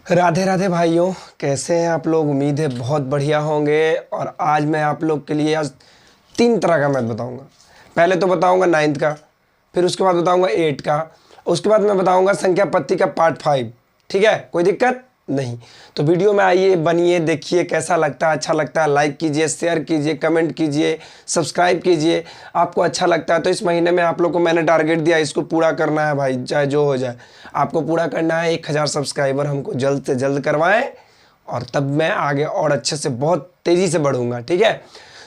राधे राधे भाइयों, कैसे हैं आप लोग। उम्मीद है बहुत बढ़िया होंगे। और आज मैं आप लोग के लिए आज 3 तरह का मैथ बताऊंगा। पहले तो बताऊंगा 9th का, फिर उसके बाद बताऊंगा 8 का, उसके बाद मैं बताऊंगा संख्या पत्ती का पार्ट 5। ठीक है, कोई दिक्कत नहीं। तो वीडियो में आइए, बनिए, देखिए कैसा लगता है। अच्छा लगता है लाइक कीजिए, शेयर कीजिए, कमेंट कीजिए, सब्सक्राइब कीजिए। आपको अच्छा लगता है तो इस महीने में आप लोग को मैंने टारगेट दिया, इसको पूरा करना है भाई, चाहे जो हो जाए। आपको पूरा करना है, 1000 सब्सक्राइबर हमको जल्द से जल्द करवाएं और तब मैं आगे और अच्छे से बहुत तेज़ी से बढ़ूँगा। ठीक है,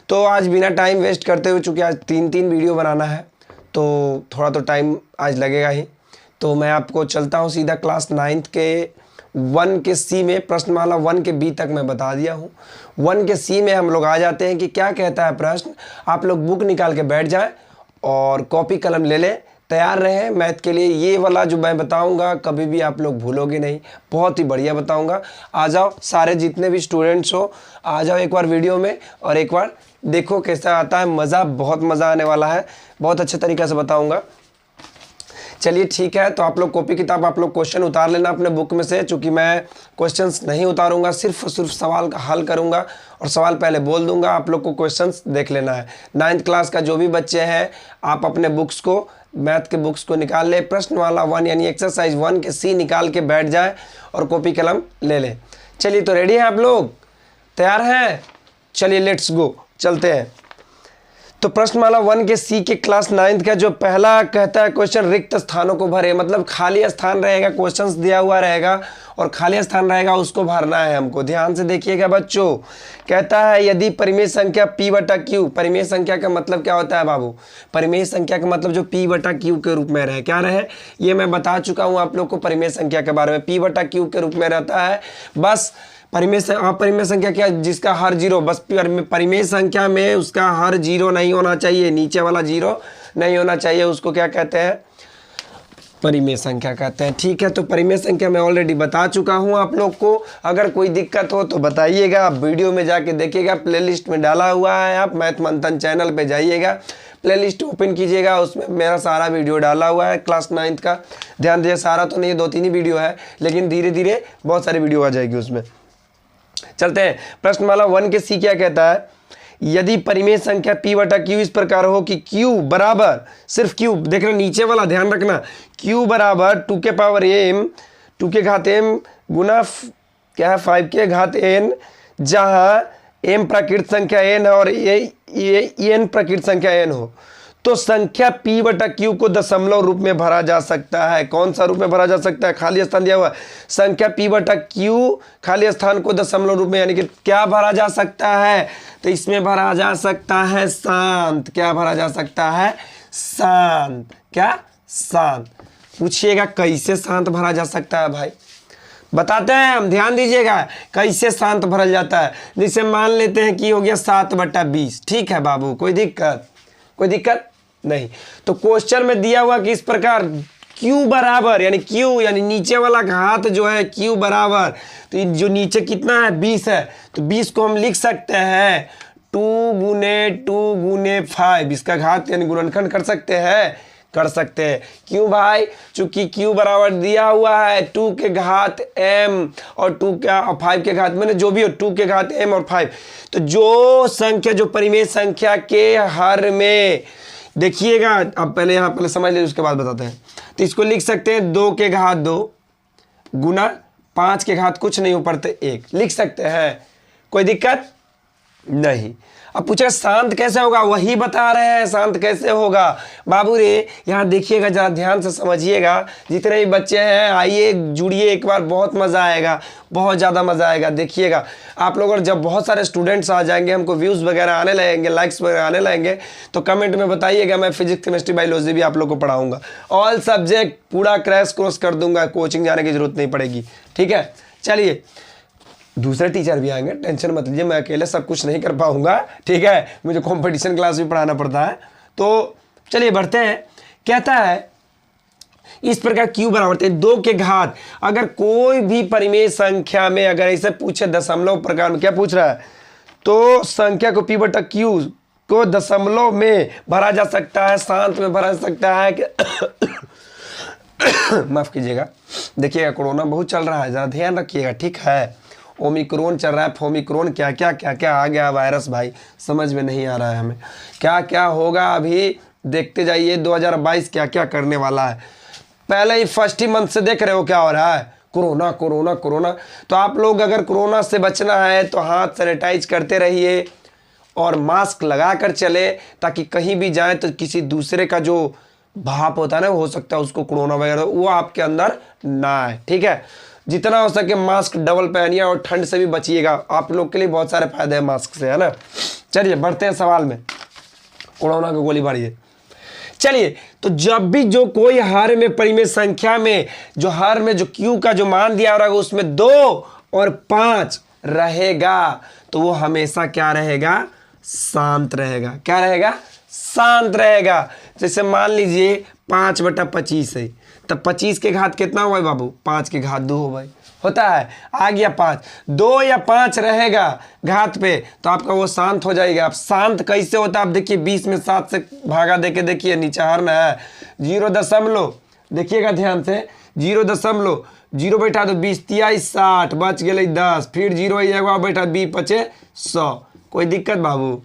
तो आज बिना टाइम वेस्ट करते हुए, चूँकि आज 3 वीडियो बनाना है तो थोड़ा तो टाइम आज लगेगा ही। तो मैं आपको चलता हूँ सीधा क्लास 9th के 1 के सी में, प्रश्नमाला 1 के बी तक मैं बता दिया हूँ। 1 के सी में हम लोग आ जाते हैं कि क्या कहता है प्रश्न। आप लोग बुक निकाल के बैठ जाएं और कॉपी कलम ले लें, तैयार रहें मैथ के लिए। ये वाला जो मैं बताऊंगा कभी भी आप लोग भूलोगे नहीं, बहुत ही बढ़िया बताऊंगा। आ जाओ सारे जितने भी स्टूडेंट्स हो, आ जाओ एक बार वीडियो में और एक बार देखो कैसा आता है मज़ा। बहुत मज़ा आने वाला है, बहुत अच्छे तरीके से बताऊँगा। चलिए ठीक है, तो आप लोग कॉपी किताब, आप लोग क्वेश्चन उतार लेना अपने बुक में से। चूँकि मैं क्वेश्चंस नहीं उतारूंगा, सिर्फ सवाल का हल करूंगा और सवाल पहले बोल दूंगा। आप लोग को क्वेश्चंस देख लेना है। 9th क्लास का जो भी बच्चे हैं, आप अपने बुक्स को, मैथ के बुक्स को निकाल ले, प्रश्नमाला 1 यानी एक्सरसाइज 1 के सी निकाल के बैठ जाए और कॉपी कलम ले लें। चलिए, तो रेडी हैं आप लोग, तैयार हैं? चलिए लेट्स गो, चलते हैं। तो प्रश्नमाला 1 के सी के क्लास 9th का जो पहला कहता है क्वेश्चन, रिक्त स्थानों को भरे। मतलब खाली स्थान रहेगा, क्वेश्चंस दिया हुआ रहेगा और खाली स्थान रहेगा, उसको भरना है हमको। ध्यान से देखिएगा बच्चों। कहता है यदि परिमेय संख्या p बटा q, परिमेय संख्या का मतलब क्या होता है बाबू? परिमेय संख्या का मतलब जो p बटा q के रूप में रहे, क्या रहे, ये मैं बता चुका हूँ आप लोग को परिमेय संख्या के बारे में। p बटा q के रूप में रहता है। बस अपरिमेय संख्या क्या, जिसका हर जीरो, बस परिमेय संख्या में उसका हर जीरो नहीं होना चाहिए, नीचे वाला जीरो नहीं होना चाहिए, उसको क्या कहते हैं? परिमेय संख्या कहते हैं। ठीक है, तो परिमेय संख्या मैं ऑलरेडी बता चुका हूं आप लोग को। अगर कोई दिक्कत हो तो बताइएगा, आप वीडियो में जाके देखिएगा, प्लेलिस्ट में डाला हुआ है। आप मैथ मंथन चैनल पे जाइएगा, प्लेलिस्ट ओपन कीजिएगा, उसमें मेरा सारा वीडियो डाला हुआ है क्लास 9th का। ध्यान दीजिए, सारा तो नहीं, 2-3 ही वीडियो है, लेकिन धीरे धीरे बहुत सारी वीडियो आ जाएगी उसमें। चलते हैं, प्रश्नमाला 1 के सी क्या कहता है? यदि परिमेय संख्या p बटा q इस प्रकार हो कि q बराबर, सिर्फ q देखना, नीचे वाला ध्यान रखना, q बराबर 2 के पावर m, 2 के घात m गुना क्या है 5 के घात n, जहां m प्राकृत संख्या n है और ये n प्राकृत संख्या n हो, तो संख्या p बटा q को दशमलव रूप में भरा जा सकता है। कौन सा रूप में भरा जा सकता है? खाली स्थान दिया हुआ है, संख्या p बटा q खाली स्थान को दशमलव रूप में, यानी कि क्या भरा जा सकता है? तो इसमें भरा जा सकता है शांत। क्या भरा जा सकता है? शांत। क्या? शांत। पूछिएगा कैसे शांत भरा जा सकता है भाई, बताते हैं हम, ध्यान दीजिएगा कैसे शांत भरा जाता है। जैसे मान लेते हैं कि हो गया 7 बटा 20। ठीक है बाबू, कोई दिक्कत? कोई दिक्कत नहीं। तो क्वेश्चन में दिया हुआ कि इस प्रकार q बराबर, यानी q यानी नीचे वाला घात जो है q बराबर, तो जो नीचे कितना है 20 है, तो 20 को हम लिख सकते हैं 2 गुने 5, इसका घात यानी गुणनखंड कर सकते हैं, कर सकते हैं। क्यों भाई? चूंकि q बराबर दिया हुआ है 2 के घात m और 5 के घात, मैंने जो भी हो 2 के घात m और 5। तो जो संख्या, जो परिमेय संख्या के हर में, देखिएगा अब पहले यहाँ पहले समझ लीजिए, उसके बाद बताते हैं। तो इसको लिख सकते हैं 2 के घात 2 गुना 5 के घात कुछ नहीं, ऊपर से 1 लिख सकते हैं, कोई दिक्कत नहीं। अब पूछेगा शांत कैसे होगा, वही बता रहे हैं शांत कैसे होगा बाबू रे। यहाँ देखिएगा, जरा ध्यान से समझिएगा, जितने भी बच्चे हैं आइए जुड़िए एक बार, बहुत मज़ा आएगा, बहुत ज़्यादा मज़ा आएगा। देखिएगा आप लोग, और जब बहुत सारे स्टूडेंट्स आ जाएंगे, हमको व्यूज़ वगैरह आने लगेंगे, लाइक्स वगैरह आने लगेंगे, तो कमेंट में बताइएगा। मैं फिजिक्स, केमिस्ट्री, बायोलॉजी भी आप लोग को पढ़ाऊँगा, ऑल सब्जेक्ट पूरा क्रैश कोर्स कर दूँगा, कोचिंग जाने की ज़रूरत नहीं पड़ेगी। ठीक है, चलिए दूसरे टीचर भी आएंगे, टेंशन मत लीजिए, मैं अकेले सब कुछ नहीं कर पाऊंगा। ठीक है, मुझे कंपटीशन क्लास भी पढ़ाना पड़ता है। तो चलिए बढ़ते हैं। कहता है इस प्रकार q बराबर 2 के घात, अगर कोई भी परिमेय संख्या में अगर ऐसे पूछे दशमलव प्रकार में, क्या पूछ रहा है, तो संख्या को p बटा q को दशमलव में भरा जा सकता है, शांत में भरा जा सकता है कि माफ कीजिएगा, देखिएगा कोरोना बहुत चल रहा है, ज़रा ध्यान रखिएगा, ठीक है। ओमिक्रॉन चल रहा है, फोमिक्रॉन, क्या क्या आ गया वायरस भाई, समझ में नहीं आ रहा है हमें क्या क्या होगा। अभी देखते जाइए 2022 क्या क्या करने वाला है। पहले ही फर्स्ट ही मंथ से देख रहे हो क्या हो रहा है, कोरोना कोरोना कोरोना। तो आप लोग अगर कोरोना से बचना है तो हाथ सैनिटाइज करते रहिए और मास्क लगा कर चले, ताकि कहीं भी जाए तो किसी दूसरे का जो भाप होता है ना, हो सकता है उसको कोरोना वगैरह वो आपके अंदर ना आए, ठीक है। जितना हो सके मास्क डबल पहनिए और ठंड से भी बचिएगा, आप लोग के लिए बहुत सारे फायदे हैं मास्क से, है ना। चलिए बढ़ते हैं सवाल में, कोरोना की गोली मारिए। चलिए, तो जब भी जो कोई हर में परिमेय संख्या में जो हर में जो क्यू का जो मान दिया रहेगा उसमें 2 और 5 रहेगा तो वो हमेशा क्या रहेगा, शांत रहेगा। क्या रहेगा, शांत रहेगा। जैसे मान लीजिए 5/25 है, तब 25 के घात कितना हुआ बाबू, 5 के घात 2 हो भाई, होता है, आ गया 5। 2 या 5 रहेगा घात पे तो आपका वो शांत हो जाएगा। अब शांत कैसे होता है, आप देखिए 20 में 7 से भागा देके देखिए, नीचे हरना है 0 देखिएगा ध्यान से, 0 बैठा तो 20 तिया 60 बच गए 10, फिर 0 बैठा 20 पचे 100। कोई दिक्कत बाबू,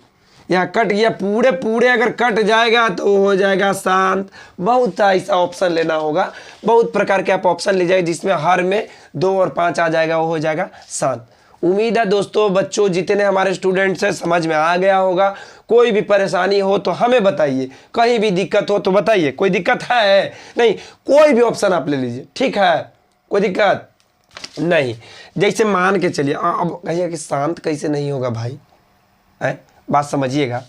यहाँ कट गया, पूरे पूरे अगर कट जाएगा तो हो जाएगा शांत। बहुत ऐसा ऑप्शन लेना होगा, बहुत प्रकार के आप ऑप्शन ले जाएगा जिसमें हर में 2 और 5 आ जाएगा, वो हो जाएगा शांत। उम्मीद है दोस्तों बच्चों जितने हमारे स्टूडेंट्स हैं समझ में आ गया होगा। कोई भी परेशानी हो तो हमें बताइए, कहीं भी दिक्कत हो तो बताइए। कोई दिक्कत है नहीं, कोई भी ऑप्शन आप ले लीजिए, ठीक है, कोई दिक्कत नहीं। जैसे मान के चलिए, अब कहिए कि शांत कैसे नहीं होगा भाई, है बात समझिएगा।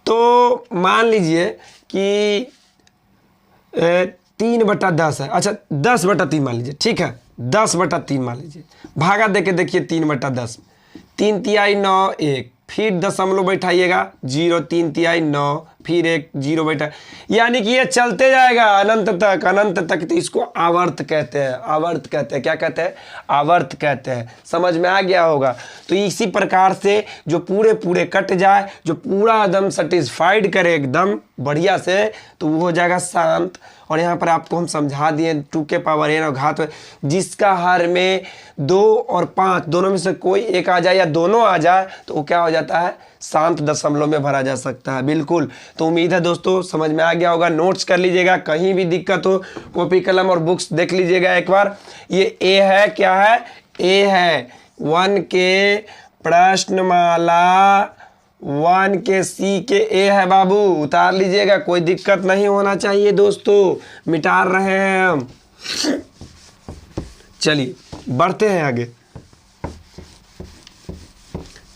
तो मान लीजिए कि 3/10 है, अच्छा 10/3 मान लीजिए, ठीक है, 10/3 मान लीजिए, भागा देके देखिए 3/10, 3 तिहाई 9 1, फिर दशमलव बैठाइएगा 0, 3 तिहाई 9, फिर 1 0 बैठा, यानी कि ये चलते जाएगा अनंत तक। तो इसको आवर्त कहते हैं, आवर्त कहते हैं। क्या कहते हैं, आवर्त कहते हैं। समझ में आ गया होगा। तो इसी प्रकार से जो पूरे पूरे कट जाए, जो पूरा एकदम सेटिस्फाइड करे एकदम बढ़िया से, तो वो हो जाएगा शांत। और यहाँ पर आपको हम समझा दिए 2 के पावर n और घात, जिसका हर में 2 और 5 दोनों में से कोई एक आ जाए या दोनों आ जाए तो वो क्या हो जाता है, शांत दशमलव में भरा जा सकता है। बिल्कुल। तो उम्मीद है दोस्तों समझ में आ गया होगा। नोट्स कर लीजिएगा, कहीं भी दिक्कत हो कॉपी कलम और बुक्स देख लीजिएगा एक बार। ये ए है, क्या है, ए है 1 के प्रश्नमाला 1 के सी के ए है बाबू, उतार लीजिएगा, कोई दिक्कत नहीं होना चाहिए दोस्तों, मिटा रहे हैं हम। चलिए बढ़ते हैं आगे,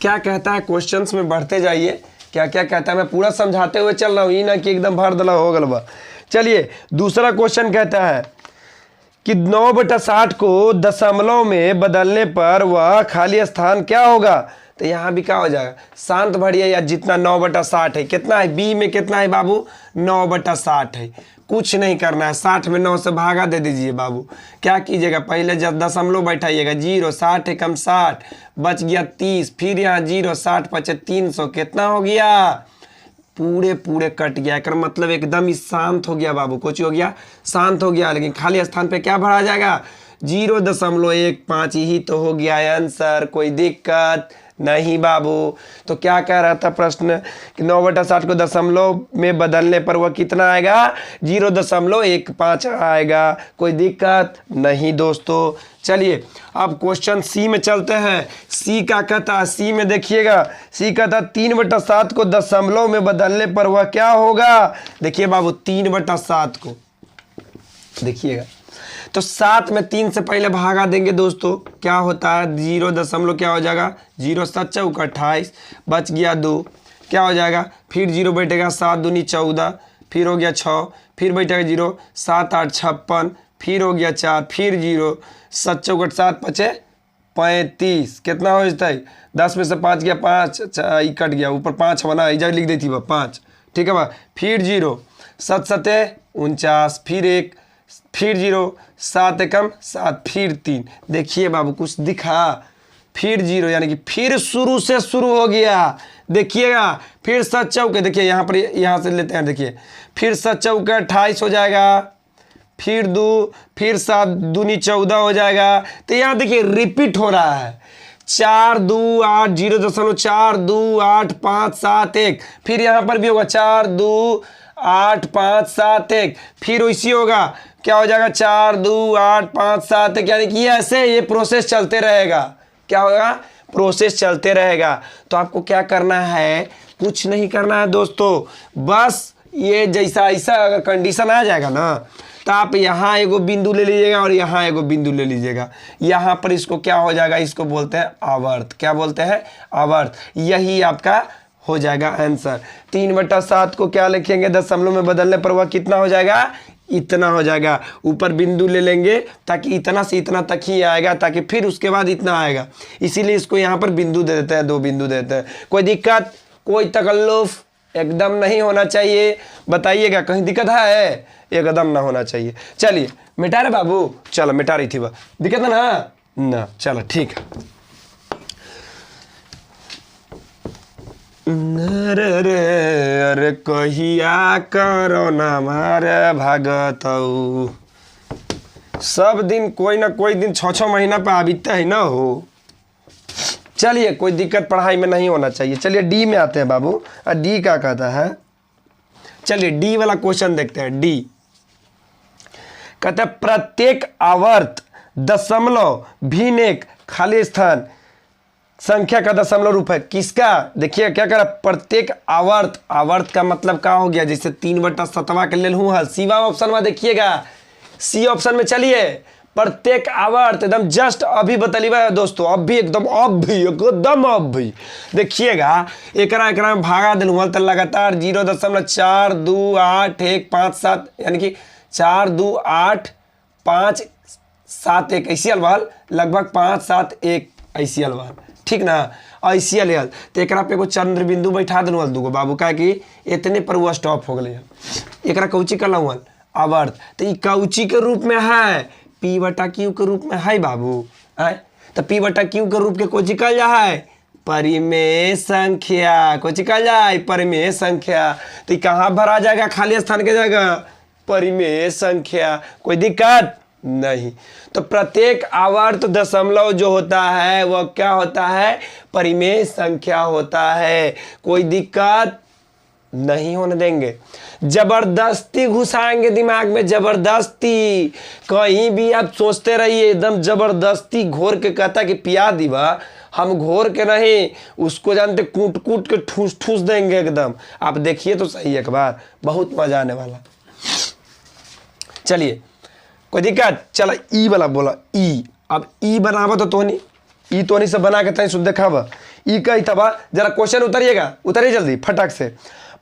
क्या कहता है क्वेश्चंस में बढ़ते जाइए, क्या क्या कहता है, मैं पूरा समझाते हुए चल रहा हूँ, ये ना कि एकदम भर दला हो गलबा। चलिए दूसरा क्वेश्चन कहता है कि 9/60 को दशमलव में बदलने पर वह खाली स्थान क्या होगा। तो यहाँ भी क्या हो जाएगा, शांत भरिए या जितना 9/60 है, कितना है बी में, कितना है बाबू 9/60 है। कुछ नहीं करना है, 60 में 9 से भागा दे दीजिए बाबू। क्या कीजिएगा, पहले जब दशमलव बैठाइएगा 0, 60 है कम 60 बच गया 30, फिर यहाँ 0, 60 पचे 300, कितना हो गया, पूरे पूरे कट गया। कर मतलब एकदम ही शांत हो गया बाबू, कुछ हो गया, शांत हो गया। लेकिन खाली स्थान पे क्या भरा जाएगा, 0.15 ही तो हो गया आंसर, कोई दिक्कत नहीं बाबू। तो क्या कह रहा था प्रश्न कि 9/60 को दशमलव में बदलने पर वह कितना आएगा, 0.15 आएगा, कोई दिक्कत नहीं दोस्तों। चलिए अब क्वेश्चन सी में चलते हैं। सी का कहता है, सी में देखिएगा, सी कहता है 3/7 को दशमलव में बदलने पर वह क्या होगा। देखिए बाबू 3/7 को देखिएगा, तो 7 में 3 से पहले भागा देंगे दोस्तों, क्या होता है 0 दशमलव क्या हो जाएगा, 0 7 चौका 28 बच गया 2, क्या हो जाएगा, फिर 0 बैठेगा 7 दूनी 14, फिर हो गया 6, फिर बैठेगा 0 7 8 56, फिर हो गया 4, फिर 0 7 चौकट 7 पचे 35, कितना हो जाता है, 10 में से 5 गया 5, कट गया, ऊपर 5 बना, इधर लिख देती बा 5, ठीक है बा, फिर 0 7 7 49, फिर 1, फिर 0 7 एकम 7, फिर 3। देखिए बाबू कुछ दिखा, फिर 0 यानी कि फिर शुरू से शुरू हो गया। देखिएगा फिर 7 चौके, देखिए यहाँ पर, यहाँ से लेते हैं, देखिए फिर 7 चौके 28 हो जाएगा, फिर 2, फिर 7 दूनी 14 हो जाएगा। तो यहाँ देखिए रिपीट हो रहा है, 4 2 8 0.4 2 8 5 7 1। फिर यहाँ पर भी होगा 4 2 8 5 7 1। फिर वैसी होगा, क्या हो जाएगा 4 2 8 5 7 1। यानी कि ऐसे ये प्रोसेस चलते रहेगा। क्या होगा? प्रोसेस चलते रहेगा। तो आपको क्या करना है? कुछ नहीं करना है दोस्तों, बस ये जैसा ऐसा अगर कंडीशन आ जाएगा ना, तो आप यहाँ एगो बिंदु ले लीजिएगा और यहाँ एगो बिंदु ले लीजिएगा। यहाँ पर इसको क्या हो जाएगा? इसको बोलते हैं आवर्त। क्या बोलते हैं? आवर्त। यही आपका हो जाएगा आंसर। 3/7 को क्या लिखेंगे? दशमलव में बदलने पर वह कितना हो जाएगा? इतना हो जाएगा। ऊपर बिंदु ले लेंगे ताकि इतना से इतना तक ही आएगा, ताकि फिर उसके बाद इतना आएगा। इसीलिए इसको यहाँ पर बिंदु दे देते हैं, 2 बिंदु देते हैं। कोई दिक्कत, कोई तकल्लुफ एकदम नहीं होना चाहिए। बताइएगा कहीं दिक्कत है? एकदम ना होना चाहिए। चलिए मिटा रहे बाबू? चलो मिटा रही थी वह, दिक्कत है ना? चलो ठीक है। अरे कहिया करो ना मारे भागतऊ, सब दिन कोई ना कोई दिन 6-6 महीना पे आबिता है ना हो। चलिए कोई दिक्कत पढ़ाई में नहीं होना चाहिए। चलिए डी में आते हैं बाबू। और डी क्या कहता है? चलिए डी वाला क्वेश्चन देखते हैं। डी कहता है प्रत्येक आवर्त दशमलव भिन्न एक खाली स्थान संख्या का दशमलव रूप है। किसका? देखिए क्या करा, प्रत्येक आवर्त। आवर्त का मतलब क्या हो गया? जैसे 3/7 के लेल हूँ हल। सीवा ऑप्शन में देखिएगा, सी ऑप्शन में चलिए। प्रत्येक आवर्त एकदम जस्ट अभी बतलिएगा दोस्तों, अभी एकदम अभी देखिएगा। एकरा में भागा दिलूँ हल तो लगातार 0.42815 यानी कि 4 2 8 5 7 1 ऐसी अलवाल, लगभग 5 7 1 ऐसी अलवाल, ठीक ना? ऐसी अलवाल तो एक पे एगो चंद्र बिंदु बैठा दिलूँ हल 2 बाबू, का कि इतने पर वो स्टॉप हो गए। एक कौची कर हल आवर्त, तो ये कौची के रूप में है? P/Q के रूप में है बाबू। तो P/Q के रूप के कोची कल जा है? परिमेय संख्या। कोची कल जाए? परिमेय संख्या। तो ये कहाँ भरा जाएगा खाली स्थान के जगह? परिमेय संख्या। कोई दिक्कत नहीं। तो प्रत्येक आवर्त दशमलव जो होता है वह क्या होता है? परिमेय संख्या होता है। कोई दिक्कत नहीं होने देंगे। जबरदस्ती घुसाएंगे दिमाग में, जबरदस्ती। कहीं भी आप सोचते रहिए, एकदम जबरदस्ती घोर के कहता कि पिया दीवा, हम घोर के नहीं, उसको जानते कूट कूट के ठूस ठूस देंगे एकदम। आप देखिए तो सही एक बार, बहुत मजा आने वाला। चलिए कोई दिक्कत? चलो ई वाला बोला, ई। अब ई बनावा तो नहीं, ई तो नहीं से बना के तय शुद्ध देखावा। ई कही तबा जरा क्वेश्चन उतरिएगा, उतरिए जल्दी फटाक से।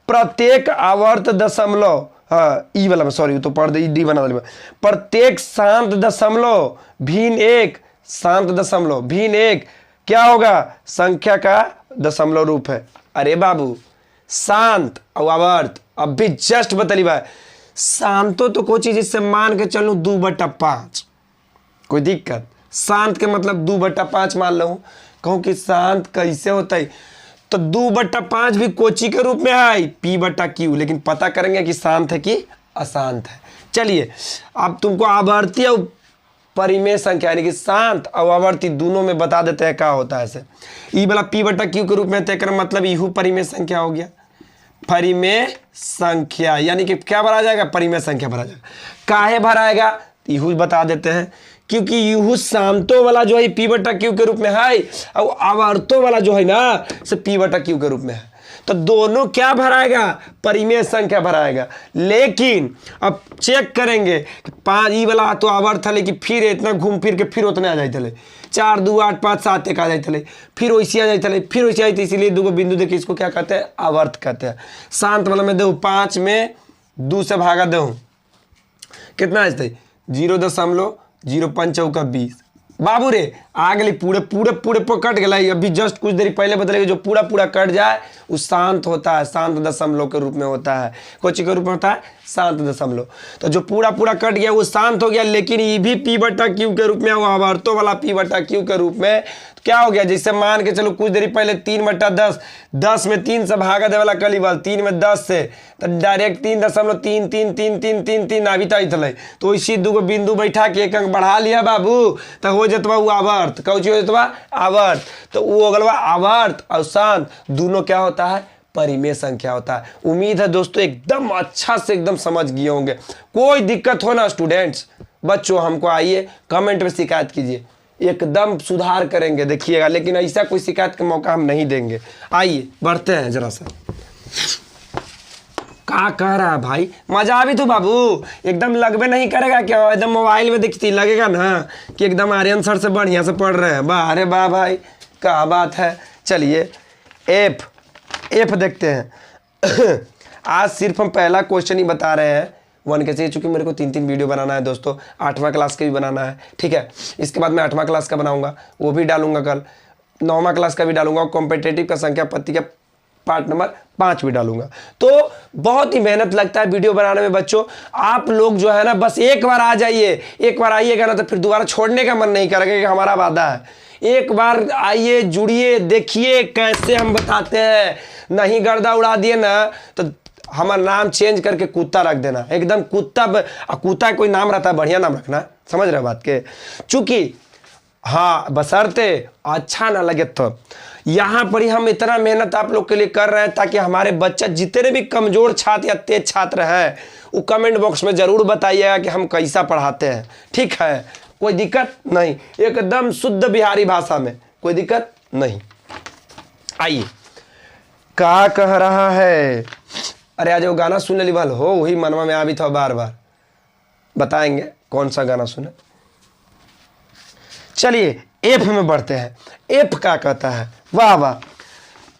प्रत्येक आवर्त दशमलव, हाँ ई वाला में सॉरी तो पढ़ दे, डी बना दे। प्रत्येक शांत दशमलव भिन्न एक, शांत दशमलव भिन्न एक क्या होगा? संख्या का दशमलव रूप है। अरे बाबू शांत और आवर्त अभी जस्ट बतली बा। शांतो तो कोई चीज इससे मान के चलूं 2/5, कोई दिक्कत? शांत के मतलब 2/5 मान लो। कहूँ कि शांत कैसे होता है? तो 2/5 भी कोची के रूप में है? P/Q। लेकिन पता करेंगे कि शांत है कि अशांत है। चलिए अब तुमको आवर्ती और परिमेय संख्या यानी कि शांत और आवर्ती दोनों में बता देते हैं क्या होता है। ऐसे ई वाला P/Q के रूप में तय कर मतलब इहू परिमेय संख्या हो गया। परिमेय संख्या यानी कि क्या भरा जाएगा? परिमेय संख्या भरा जाएगा। काहे भराएगा? इहू बता देते हैं, क्योंकि यूँ शांतों वाला जो है P/Q के रूप में है और आवर्तों वाला जो है ना से P/Q के रूप में है। तो दोनों क्या भराएगा? परिमेय संख्या भराएगा। लेकिन अब चेक करेंगे कि 5 ई वाला तो आवर्त है, लेकिन फिर इतना घूम फिर के फिर उतने आ जाते 4 2 8 5 7 1 आ जाते, फिर वैसे आ जाते, फिर वैसे आते। इसीलिए 2 बिंदु देखिए, इसको क्या कहते हैं? आवर्त कहते हैं। शांत वाला में दो 5 में 2 से भागा दो कितना आ जाते? 0.05 बाबू रे आ गई पूरे पूरे पूरे कट गई। अभी जस्ट कुछ देर पहले बतलेगा जो पूरा पूरा कट जाए वो शांत होता है, शांत दशमलव के रूप में होता है। कोची के रूप में होता है? शांत दशमलव। तो जो पूरा पूरा कट गया वो शांत हो गया। लेकिन ये भी P/Q के रूप में, वो आवर्तों वाला P/Q के रूप में क्या हो गया, जैसे मान के चलो कुछ देरी पहले 3/10, 10 में 3 से भागा दे वाला कलीबल 3 में 10 से, तो डायरेक्ट 3.33333 अभी तक थे, तो इसी दूगो बिंदु बैठा के एक अंक बढ़ा लिया बाबू, तो हो जतवा वो आवर्त, कौची हो जतवा आवर्त, तो वो अगलवा आवर्त और शांत दोनों क्या होता है, परिमेय संख्या होता है। उम्मीद है दोस्तों एकदम अच्छा से एकदम समझ गए होंगे। कोई दिक्कत हो ना स्टूडेंट्स, बच्चों हमको आइए कमेंट में शिकायत कीजिए, एकदम सुधार करेंगे देखिएगा, लेकिन ऐसा कोई शिकायत का मौका हम नहीं देंगे। आइए बढ़ते हैं जरा सा। क्या कह रहा है भाई, मजा भी तो बाबू एकदम लगबे नहीं करेगा क्या, एकदम मोबाइल में दिखती लगेगा ना कि एकदम आर्यन सर से बढ़िया से पढ़ रहे हैं। वाह अरे वाह भाई, क्या बात है। चलिए एफ देखते हैं। आज सिर्फ हम पहला क्वेश्चन ही बता रहे हैं 1 के से, चूंकि मेरे को 3 वीडियो बनाना है दोस्तों, 8वां क्लास के भी बनाना है, ठीक है। इसके बाद मैं 8वां क्लास का बनाऊंगा, वो भी डालूंगा कल, 9वां क्लास का भी डालूंगा, और कॉम्पिटिटिव का संख्या पत्ती का पार्ट नंबर 5 भी डालूंगा। तो बहुत ही मेहनत लगता है वीडियो बनाने में बच्चों। आप लोग जो है ना बस एक बार आ जाइए, एक बार आइएगा ना तो फिर दोबारा छोड़ने का मन नहीं करेगा, कि हमारा वादा है। एक बार आइए, जुड़िए, देखिए कैसे हम बताते हैं। नहीं गर्दा उड़ा दिए ना तो हमारा नाम चेंज करके कुत्ता रख देना, एकदम कुत्ता कोई नाम रहता है बढ़िया नाम रखना, समझ रहे बात के। चूंकि हाँ बशर्ते अच्छा ना लगे तो यहाँ पर ही हम इतना मेहनत आप लोग के लिए कर रहे हैं, ताकि हमारे बच्चा जितने भी कमजोर छात्र या तेज छात्र हैं वो कमेंट बॉक्स में जरूर बताइएगा कि हम कैसा पढ़ाते हैं, ठीक है। कोई दिक्कत नहीं, एकदम शुद्ध बिहारी भाषा में, कोई दिक्कत नहीं। आइए क्या कह रहा है, अरे आज वो गाना सुनने वाल हो, वही मनवा में आ भी था, बार बार बताएंगे कौन सा गाना सुने। चलिए एफ में बढ़ते हैं। एफ क्या कहता है, वाह वाह।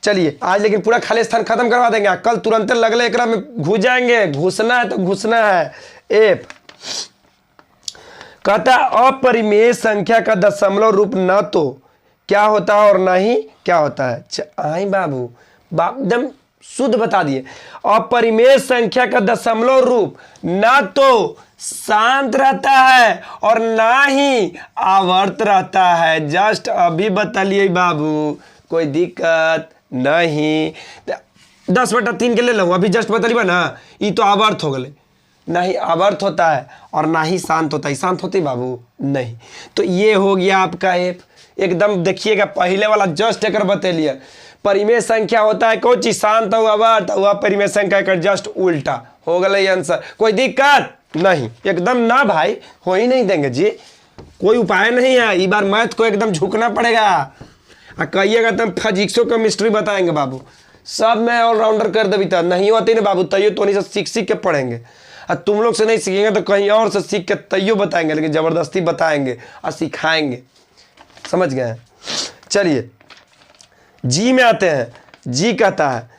चलिए आज लेकिन पूरा खाली स्थान खत्म करवा देंगे, कल तुरंत लगले एकरा में घुस जाएंगे, घुसना है तो घुसना है। एफ कहता है अपरिमेय संख्या का दशमलव रूप न तो क्या होता है और न ही क्या होता है। आई बाबू एकदम शुद्ध बता दिए। अपरिमेय संख्या का दशमलव रूप ना तो शांत रहता है और ना ही आवर्त रहता है। जस्ट अभी बतलिए बाबू, कोई दिक्कत नहीं। 10/3 के ले लो, अभी जस्ट बतलिए ना, ये तो आवर्त हो गए, ना ही आवर्त होता है और ना ही शांत होता है। शांत होती बाबू नहीं। तो ये हो गया आपका एफ, एकदम देखिएगा पहले वाला जस्ट एक बतेलिए। परिमेय संख्या होता है कौन चीज, शांत हो आवर्त, हुआ परिमेय संख्या का जस्ट उल्टा हो गए आंसर। कोई दिक्कत नहीं, एकदम ना भाई, हो ही नहीं देंगे जी, कोई उपाय नहीं है। इस बार मैथ को एकदम झुकना पड़ेगा। कहिएगा तो फिजिक्सो केमिस्ट्री बताएंगे बाबू, सब में ऑलराउंडर कर देवी तब नहीं होती ना बाबू, तैयो तो नहीं से सीख के पढ़ेंगे। और तुम लोग से नहीं सीखेंगे तो कहीं और से सीख के तैयो बताएंगे, लेकिन ज़बरदस्ती बताएंगे और सिखाएंगे, समझ गए। चलिए जी में आते हैं। जी कहता है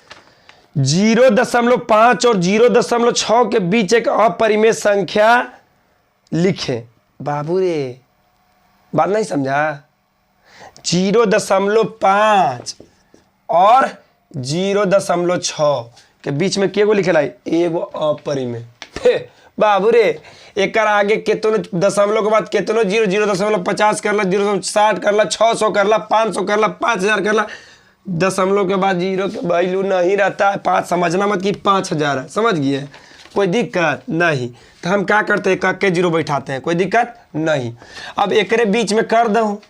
0.5 और 0.6 के बीच एक अपरिमेय संख्या लिखें। बाबू रे बात नहीं समझा, 0.5 और 0.6 के बीच में केगो लिखेला, एगो अपरिमेय। बाबू रे एक आगे केतनो दशमलव के बाद केतनो 0.50 कर ला, 0.60 कर ला, 600 कर ला, 500 कर ला, 5000 कर ला, दशमलव के बाद जीरो के वैल्यू नहीं रहता है। 5 समझना मत कि 5000 है, समझ गए, कोई दिक्कत नहीं। तो हम क्या करते हैं, के जीरो बैठाते हैं, कोई दिक्कत नहीं। अब एकरे बीच में कर दो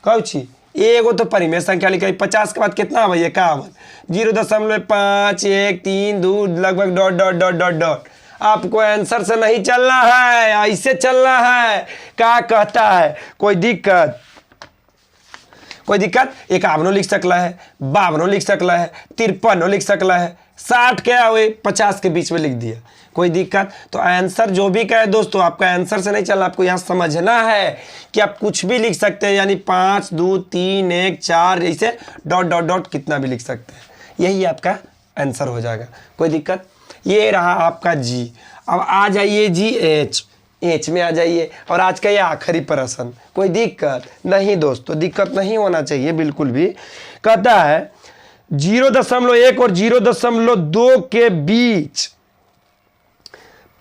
कौची, एगो तो परिमेय संख्या लिखा, 50 के बाद कितना भैया 51, 0.5 1 3 2 लगभग dot dot dot dot dot. आपको आंसर से नहीं चलना है, ऐसे चलना है। क्या कहता है, कोई दिक्कत, कोई दिक्कत। 51 लिख सकला है, 52 लिख सकला है, 53 लिख सकला है, 60 क्या हुए 50 के बीच में लिख दिया, कोई दिक्कत। तो आंसर जो भी कहे दोस्तों, आपका आंसर से नहीं चलना, आपको यहाँ समझना है कि आप कुछ भी लिख सकते हैं, यानी 5 2 3 1 4 ऐसे डॉट डॉट डॉट कितना भी लिख सकते हैं, यही आपका आंसर हो जाएगा, कोई दिक्कत। ये रहा आपका जी। अब आ जाइए जी एच में आ जाइए, और आज का ये आखिरी प्रश्न, कोई दिक्कत नहीं दोस्तों, दिक्कत नहीं होना चाहिए बिल्कुल भी। कहता है 0.1 और 0.2 के बीच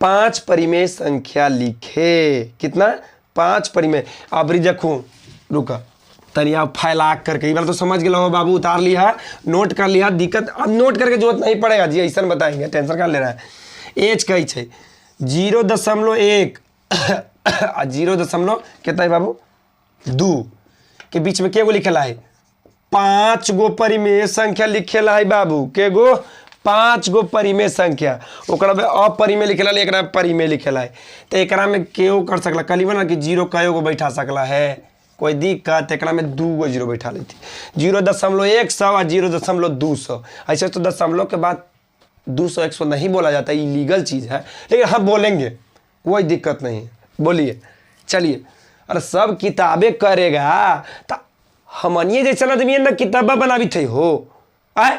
5 परिमेय संख्या लिखे। कितना, 5 परिमेय। अब देखो रुका, तनिया फैला करके एक बार तो समझ गया हो बाबू, उतार लिया, नोट कर लिया, दिक्कत अब नोट करके जरूरत नहीं पड़ेगा जी, ऐसा बताएंगे, टेंशन क्या ले रहा है। एज कई है 0.1 और 0. कितना है बाबू 2 के बीच में के गो लिखेला है 5 गो परिमेय संख्या लिखेला है बाबू, के गो 5 गो परिमेय संख्या, ओकरा में अपरिमेय लिखेला, एकरा में परिमेय लिखेला है। तो एकरा में केओ कर सकला कली बना कि 0 कयो गो बैठा सकला है, कोई दिक्कत, एकरा में 2 गो 0 बैठा लेती, 0.100 और 0.200, ऐसे तो दशमलव के बाद 200 100 नहीं बोला जाता, इलीगल चीज़ है, लेकिन हम बोलेंगे कोई दिक्कत नहीं है, बोलिए चलिए। अरे सब किताबें करेगा तो हमनिए जैसे आदमी ना किताबा बनावी थे हो आए,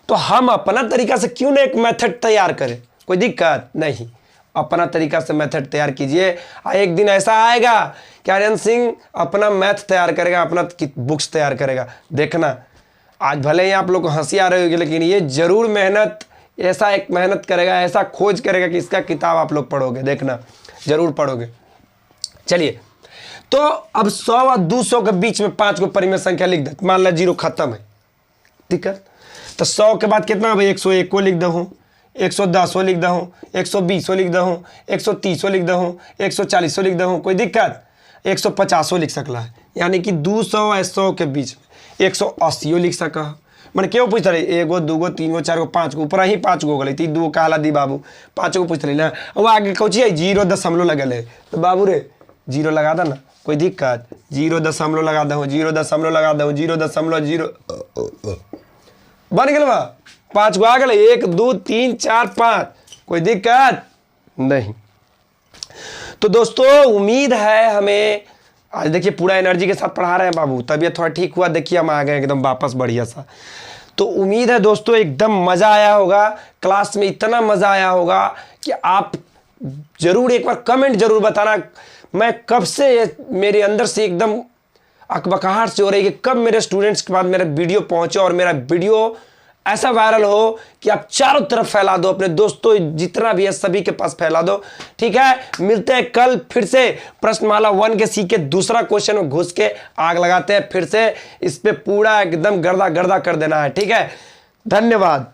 तो हम अपना तरीका से क्यों ना एक मेथड तैयार करें, कोई दिक्कत नहीं, अपना तरीका से मेथड तैयार कीजिए। एक दिन ऐसा आएगा कि आर्यन सिंह अपना मैथ तैयार करेगा, अपना बुक्स तैयार करेगा, देखना। आज भले ही आप लोग को हंसी आ रही होगी, लेकिन ये जरूर मेहनत, ऐसा एक मेहनत करेगा, ऐसा खोज करेगा कि इसका किताब आप लोग पढ़ोगे, देखना जरूर पढ़ोगे। चलिए, तो अब 100 और 200 के बीच में 5 को परिमेय संख्या लिख दे, मान ला 0 खत्म है, दिक्कत। तो 100 के बाद कितना भाई 101 को लिख दहूँ, 110 लिख दहूँ, 120 लिख दहूँ, 130 लिख दहूँ, 140 लिख दहूँ, कोई दिक्कत, 150 लिख सकला है, यानी कि 200 और 100 के बीच में 180 लिख सका। मैंने क्यों पूछ रही 1 गो 2 गो 3 गो 4 गो 5 गो, ऊपर ही 5 गो गई थी, 2 कहला दी बाबू, 5 गो पूछ रही ना, वो आगे कौची है 0 लगल है, तो बाबू रे 0 लगा दा ना, कोई दिक्कत, 0 लगा दो, 0 लगा दो, 0.0 बन गया बा, 5 गो आ गए, 1 2 3 4 5, कोई दिक्कत नहीं। तो दोस्तों उम्मीद है हमें आज देखिए पूरा एनर्जी के साथ पढ़ा रहे हैं बाबू, तबीयत थोड़ा ठीक हुआ, देखिए हम आ गए एकदम वापस बढ़िया सा। तो उम्मीद है दोस्तों एकदम मज़ा आया होगा, क्लास में इतना मज़ा आया होगा कि आप ज़रूर एक बार कमेंट जरूर बताना। मैं कब से मेरे अंदर से एकदम अकबकाहट से हो रही है कि कब मेरे स्टूडेंट्स के पास मेरा वीडियो पहुंचे और मेरा वीडियो ऐसा वायरल हो कि आप चारों तरफ फैला दो, अपने दोस्तों जितना भी है सभी के पास फैला दो। ठीक है, मिलते हैं कल फिर से प्रश्नमाला 1 के सी के दूसरा क्वेश्चन में घुस के आग लगाते हैं, फिर से इस पे पूरा एकदम गर्दा गर्दा कर देना है। ठीक है, धन्यवाद।